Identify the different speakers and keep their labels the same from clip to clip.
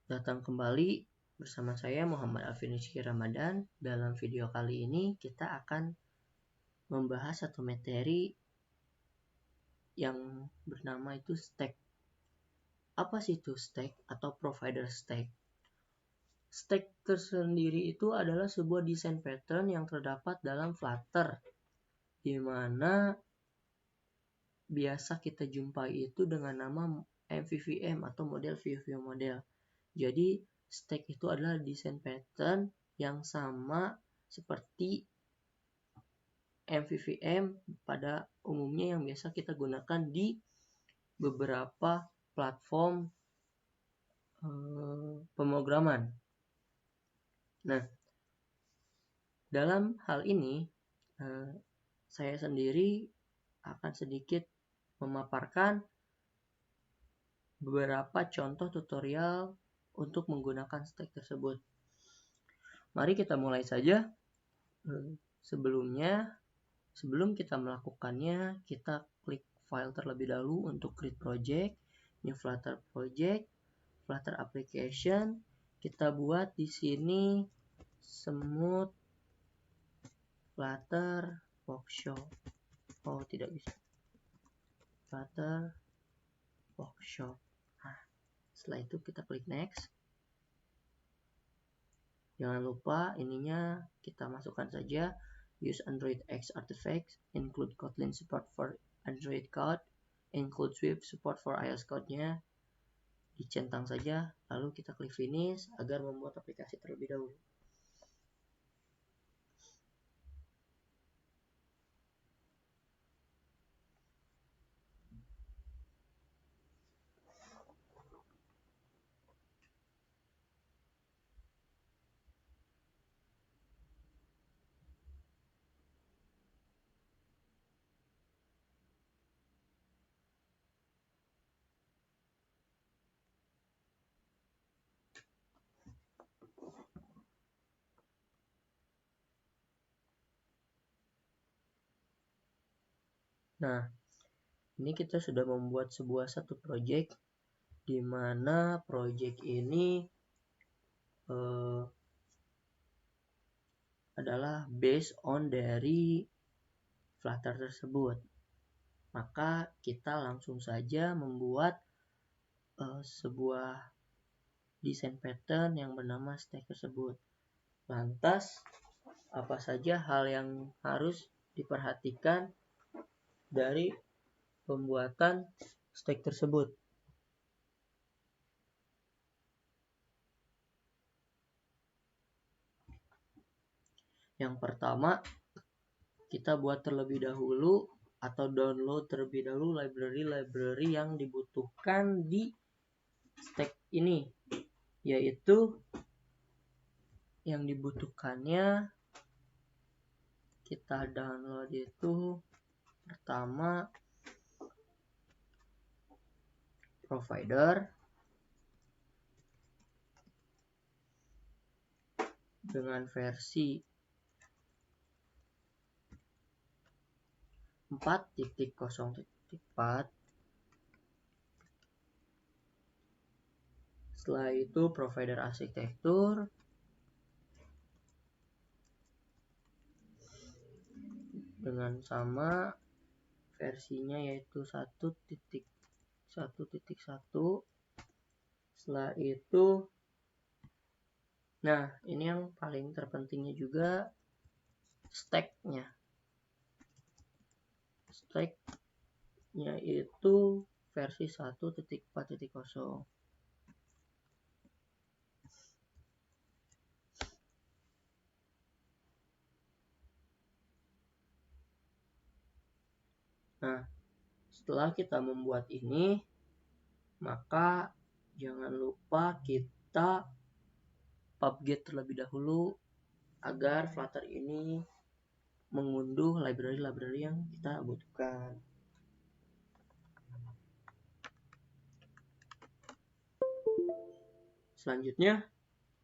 Speaker 1: Datang kembali bersama saya Muhammad Alvin Rizky Ramadan. Dalam video kali ini kita akan membahas satu materi yang bernama itu stack. Apa sih itu stack atau provider stack? Stack tersendiri itu adalah sebuah desain pattern yang terdapat dalam Flutter, di mana biasa kita jumpai itu dengan nama MVVM atau model view model. Jadi stack itu adalah desain pattern yang sama seperti MVVM pada umumnya yang biasa kita gunakan di beberapa platform pemrograman. Nah, dalam hal ini saya sendiri akan sedikit memaparkan beberapa contoh tutorial untuk menggunakan stack tersebut. Mari kita mulai saja. Sebelum kita melakukannya, kita klik file terlebih dahulu untuk create project, new Flutter project, Flutter application. Kita buat di sini smooth Flutter workshop. Oh, tidak bisa. Flutter workshop. Nah, setelah itu kita klik next. Jangan lupa ininya kita masukkan saja use Android X artifacts, include Kotlin support for Android code, include Swift support for iOS code-nya. Dicentang saja, lalu kita klik finish agar membuat aplikasi terlebih dahulu. Nah, ini kita sudah membuat satu project di mana project ini adalah based on dari Flutter tersebut. Maka kita langsung saja membuat sebuah desain pattern yang bernama stack tersebut. Lantas, apa saja hal yang harus diperhatikan dari pembuatan stack tersebut? Yang pertama, kita buat terlebih dahulu atau download terlebih dahulu library yang dibutuhkan di stack ini, yaitu yang dibutuhkannya kita download itu pertama provider dengan versi 4.0.4. Setelah itu provider arsitektur dengan sama versinya yaitu 1.1.1. Setelah itu, nah ini yang paling terpentingnya juga stacknya. Stacknya itu versi 1.4.0. Nah, setelah kita membuat ini, maka jangan lupa kita pubget terlebih dahulu agar Flutter ini mengunduh library yang kita butuhkan. Selanjutnya,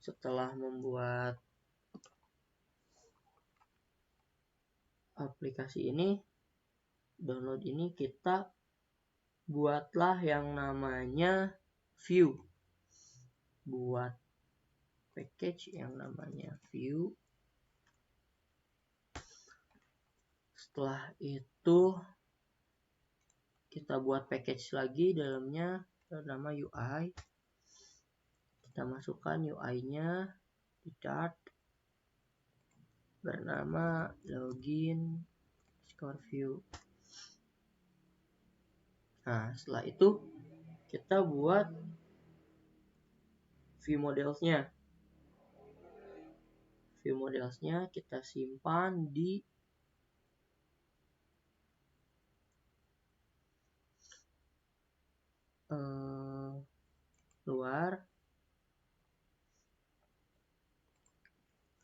Speaker 1: setelah membuat aplikasi ini, download ini, kita buatlah yang namanya view. buat package yang namanya view. Setelah itu kita buat package lagi, dalamnya bernama UI. Kita masukkan UI-nya di Dart bernama login score view. Nah, setelah itu kita buat view modelsnya. View modelsnya kita simpan di luar.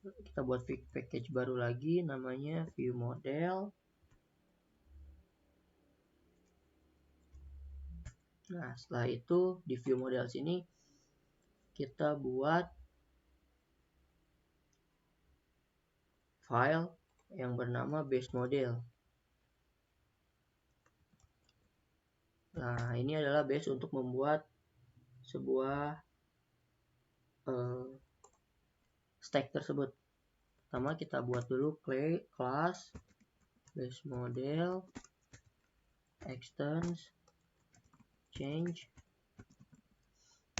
Speaker 1: Kita buat package baru lagi namanya view model. Nah, setelah itu di view model sini kita buat file yang bernama base model. Nah, ini adalah base untuk membuat sebuah stack tersebut. Pertama kita buat dulu class base model extends change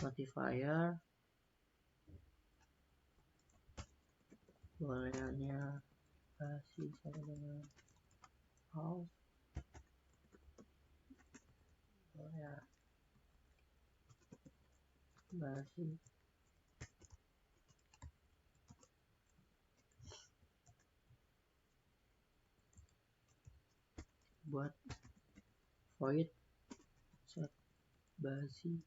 Speaker 1: modifier, booleannya kasih sama dengan false, ya kasih buat void set basi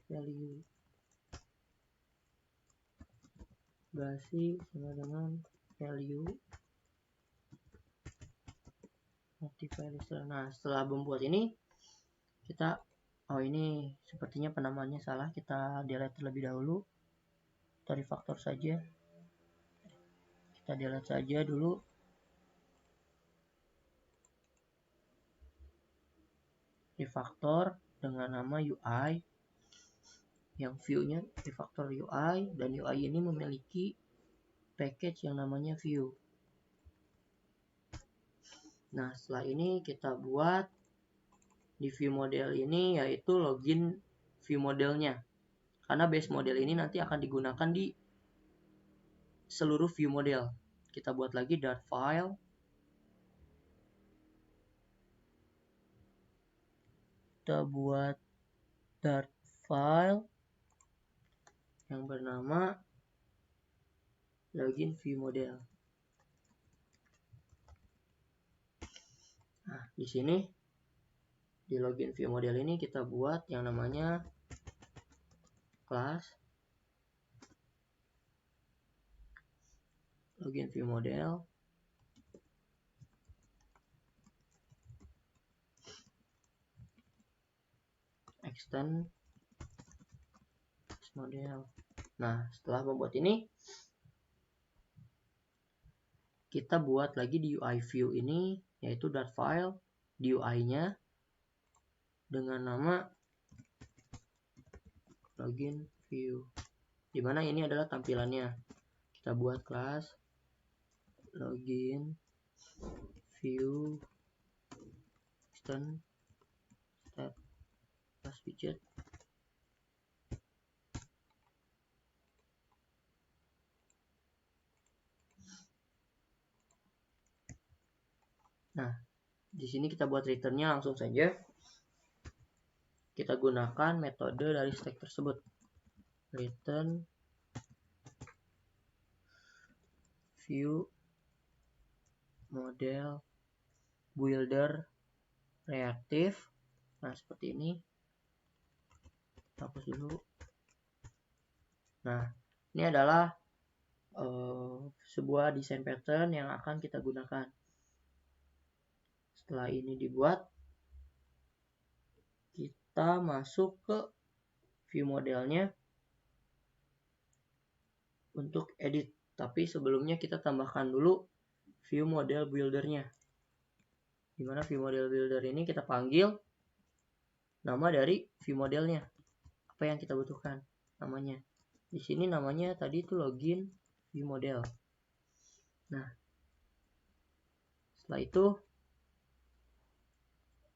Speaker 1: value basi sama dengan value modifier. Nah, setelah membuat ini kita ini sepertinya penamaannya salah, kita delete terlebih dahulu. Kita refactor saja, kita delete saja dulu. Refactor dengan nama UI, yang view-nya refactor UI, dan UI ini memiliki package yang namanya view. Nah, setelah ini kita buat di view model ini yaitu login view modelnya, karena base model ini nanti akan digunakan di seluruh view model. Kita buat lagi Dart file, kita buat Dart file yang bernama login view model. Nah, di sini di login view model ini kita buat yang namanya class login view model extend model. Nah, setelah membuat ini kita buat lagi di UI view ini yaitu Dart file di UI-nya dengan nama login view, dimana ini adalah tampilannya. Kita buat kelas login view extend step plus widget. Nah, di sini kita buat returnnya langsung saja. Kita gunakan metode dari stack tersebut. Return view model builder reactive. Nah, seperti ini. Hapus dulu. Nah, ini adalah sebuah desain pattern yang akan kita gunakan. Setelah ini dibuat, kita masuk ke view modelnya untuk edit. Tapi sebelumnya kita tambahkan dulu view model buildernya. Dimana view model builder ini kita panggil nama dari view modelnya, apa yang kita butuhkan namanya. Di sini namanya tadi itu login view model. Nah, setelah itu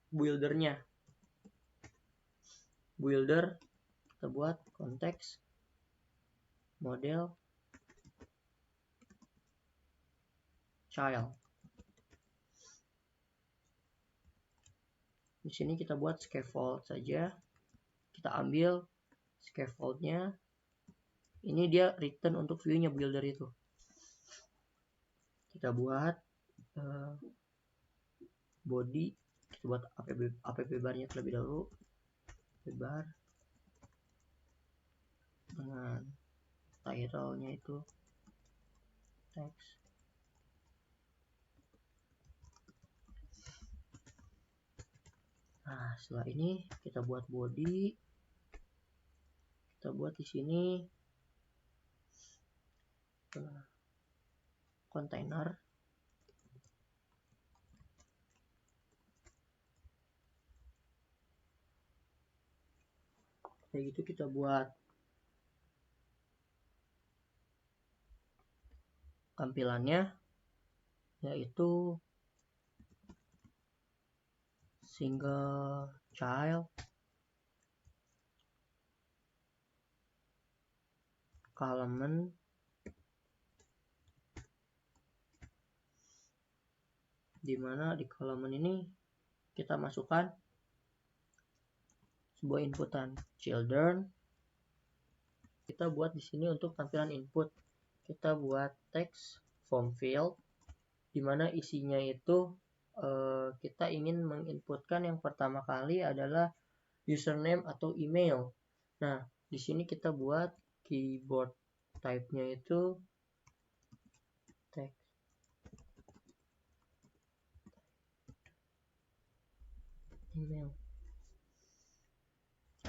Speaker 1: builder kita buat konteks model child. Di sini kita buat scaffold saja. Kita ambil scaffoldnya. Ini dia return untuk view-nya builder itu. Kita buat body. Kita buat app bar-nya terlebih dahulu. App bar dengan title-nya itu text. Nah, setelah ini kita buat body. Kita buat di sini container. Kayak gitu kita buat tampilannya, yaitu single child column dimana di column ini kita masukkan sebuah inputan children. Kita buat di sini untuk tampilan input, kita buat text form field dimana isinya itu kita ingin menginputkan yang pertama kali adalah username atau email. Nah, di sini kita buat keyboard type-nya itu text email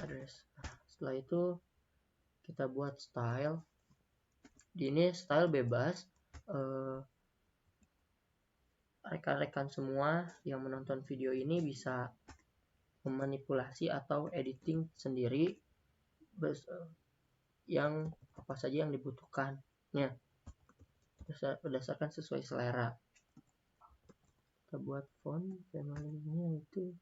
Speaker 1: address. Nah, setelah itu kita buat style. Di ini style bebas. Rekan-rekan semua yang menonton video ini bisa memanipulasi atau editing sendiri yang apa saja yang dibutuhkannya berdasarkan sesuai selera. Kita buat font family-nya itu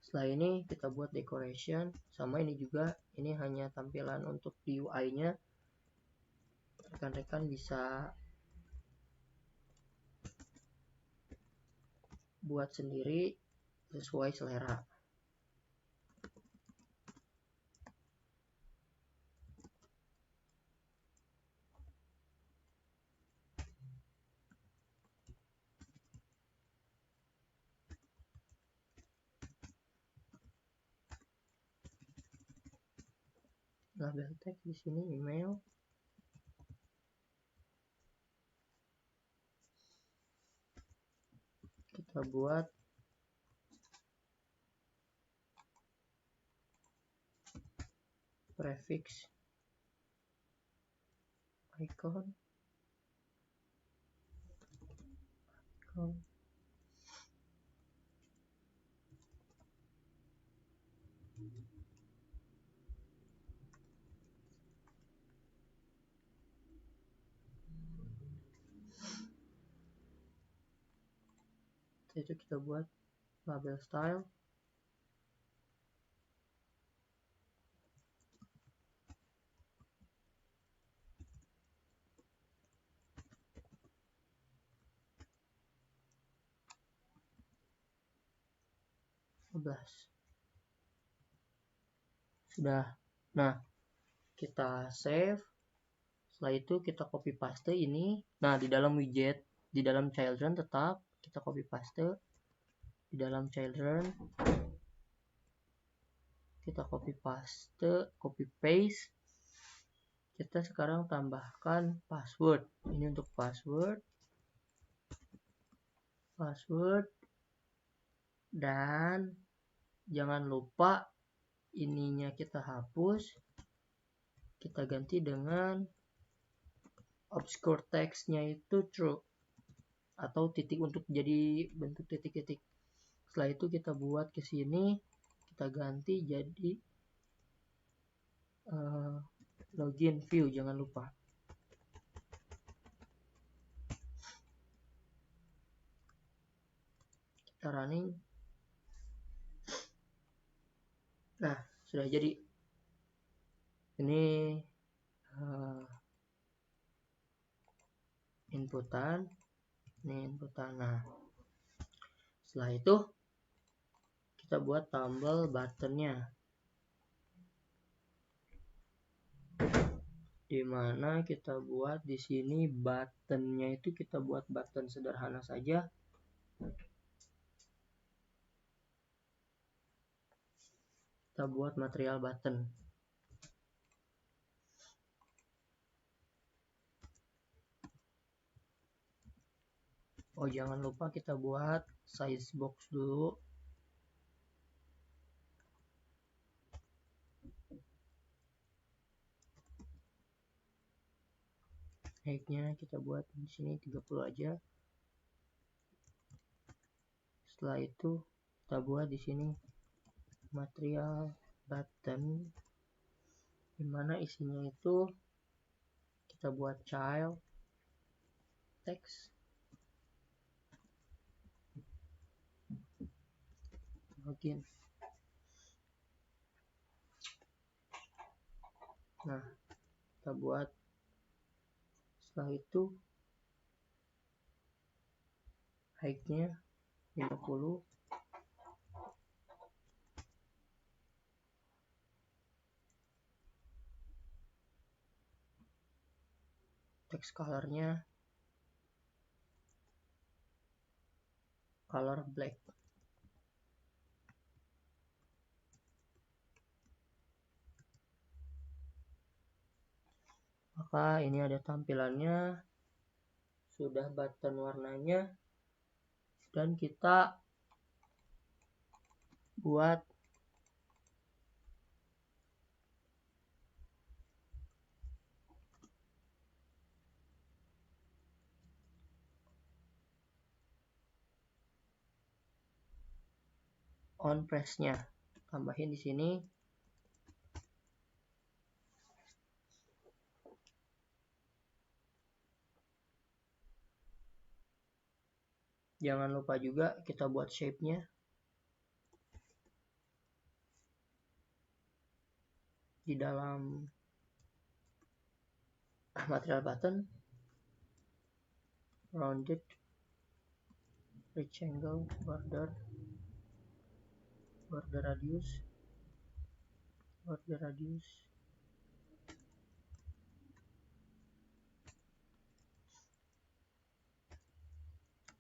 Speaker 1: setelah ini kita buat decoration. Sama ini juga, ini hanya tampilan untuk di UI-nya. Rekan-rekan bisa buat sendiri sesuai selera. Label text di sini email. Kita buat prefix icon. Itu kita buat label style. Sudah. Nah, kita save. Setelah itu kita copy paste ini. Nah, di dalam widget, di dalam children tetap kita copy paste. Di dalam children kita copy paste, copy paste. Kita sekarang tambahkan password. Ini untuk password. Dan jangan lupa ininya kita hapus. Kita ganti dengan obscure text-nya itu true. atau titik untuk jadi bentuk titik-titik. Setelah itu kita buat ke sini, kita ganti jadi login view, jangan lupa. Kita running. Nah, sudah jadi. Ini inputan. Ini inputan. Nah, setelah itu kita buat tombol buttonnya, dimana kita buat di sini buttonnya itu kita buat button sederhana saja. Kita buat material button. Oh, jangan lupa kita buat size box dulu. Height-nya kita buat di sini 30 aja. Setelah itu kita buat di sini material button, dimana isinya itu kita buat child text, login. Nah, kita buat. Setelah itu height-nya 50. Text color-nya color black. Maka ini ada tampilannya, sudah button warnanya, dan kita buat on press-nya, tambahin di sini. Jangan lupa juga kita buat shape-nya di dalam material button, rounded rectangle border radius,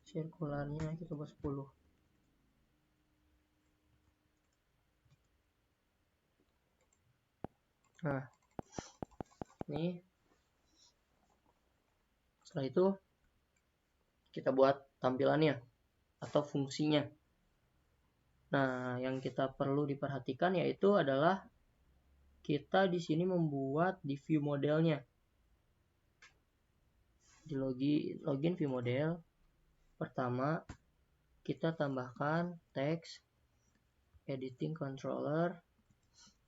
Speaker 1: sirkularnya kita buat 10. Nah, ini setelah itu kita buat tampilannya atau fungsinya. Nah, yang kita perlu diperhatikan yaitu adalah kita di sini membuat di view modelnya. Di login view model, pertama kita tambahkan teks, editing controller,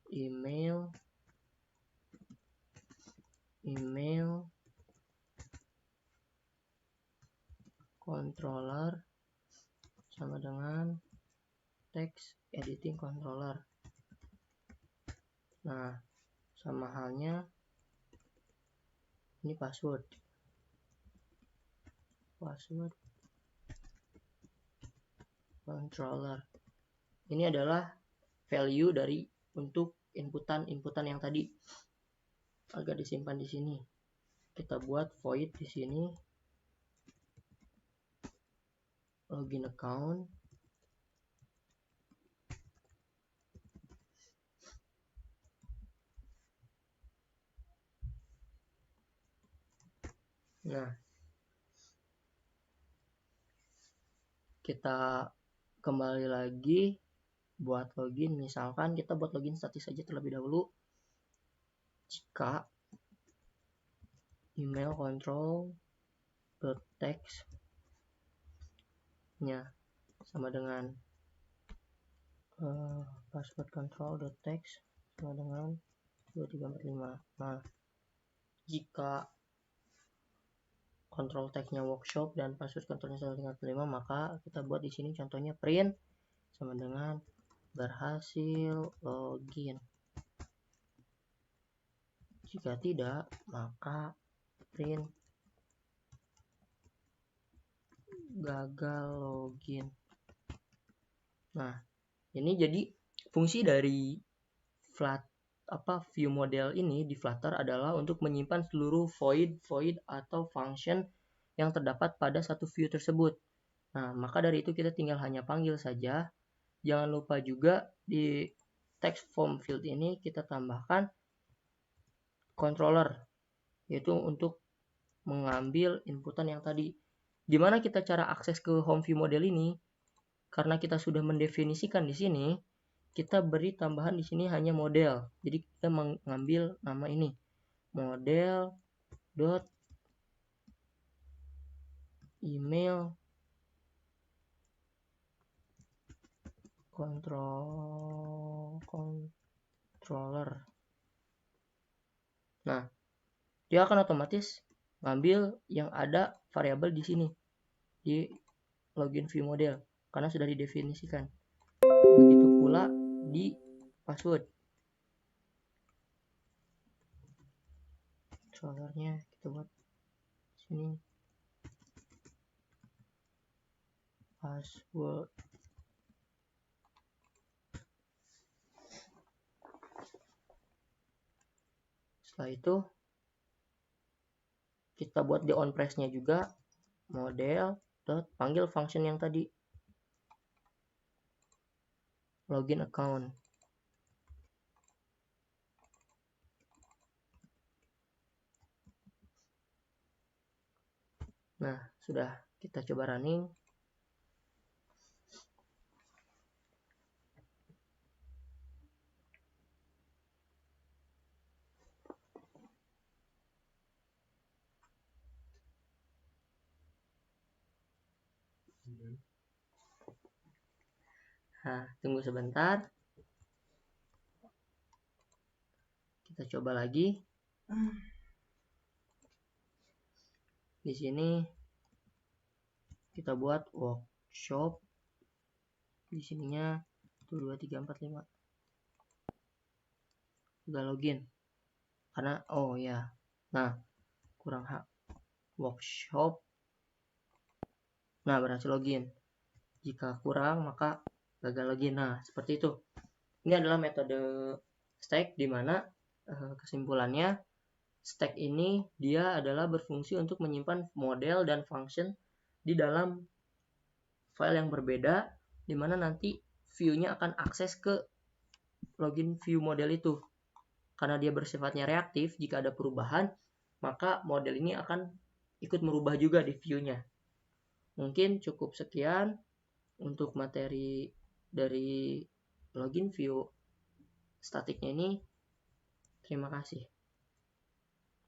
Speaker 1: email controller sama dengan text editing controller. Nah, sama halnya ini password controller. Ini adalah value dari untuk inputan yang tadi, agar disimpan di sini. Kita buat void di sini, login account, nah kita kembali lagi buat login. Misalkan kita buat login statis saja terlebih dahulu. Jika email control text nya sama dengan password control.text sama dengan 2345. Nah, jika control text-nya workshop dan password controlnya sama dengan 5, maka kita buat di sini contohnya print sama dengan berhasil login. Jika tidak, maka print gagal login. Nah, ini jadi fungsi dari view model ini di Flutter adalah untuk menyimpan seluruh void atau function yang terdapat pada satu view tersebut. Nah, maka dari itu kita tinggal hanya panggil saja. Jangan lupa juga di text form field ini kita tambahkan controller, yaitu untuk mengambil inputan yang tadi. Gimana kita cara akses ke home view model ini? Karena kita sudah mendefinisikan di sini, kita beri tambahan di sini hanya model. Jadi kita mengambil nama ini, model dot email controller. Nah, dia akan otomatis ngambil yang ada variabel di sini di login view model karena sudah didefinisikan. Begitu pula di password. Controllernya kita buat sini password. Setelah itu kita buat di on press-nya juga model dot panggil function yang tadi login account. Nah, sudah kita coba running. Nah, tunggu sebentar. Kita coba lagi. Di sini kita buat workshop. Di sininya 1 2 3 4 5. Udah login. Karena oh ya. Nah, kurang hak workshop. Nah, berhasil login. Jika kurang maka gagal login. Nah, seperti itu. Ini adalah metode stack di mana kesimpulannya stack ini dia adalah berfungsi untuk menyimpan model dan function di dalam file yang berbeda, di mana nanti view-nya akan akses ke login view model itu. Karena dia bersifatnya reaktif, jika ada perubahan, maka model ini akan ikut merubah juga di view-nya. Mungkin cukup sekian untuk materi dari login view statiknya ini. Terima kasih.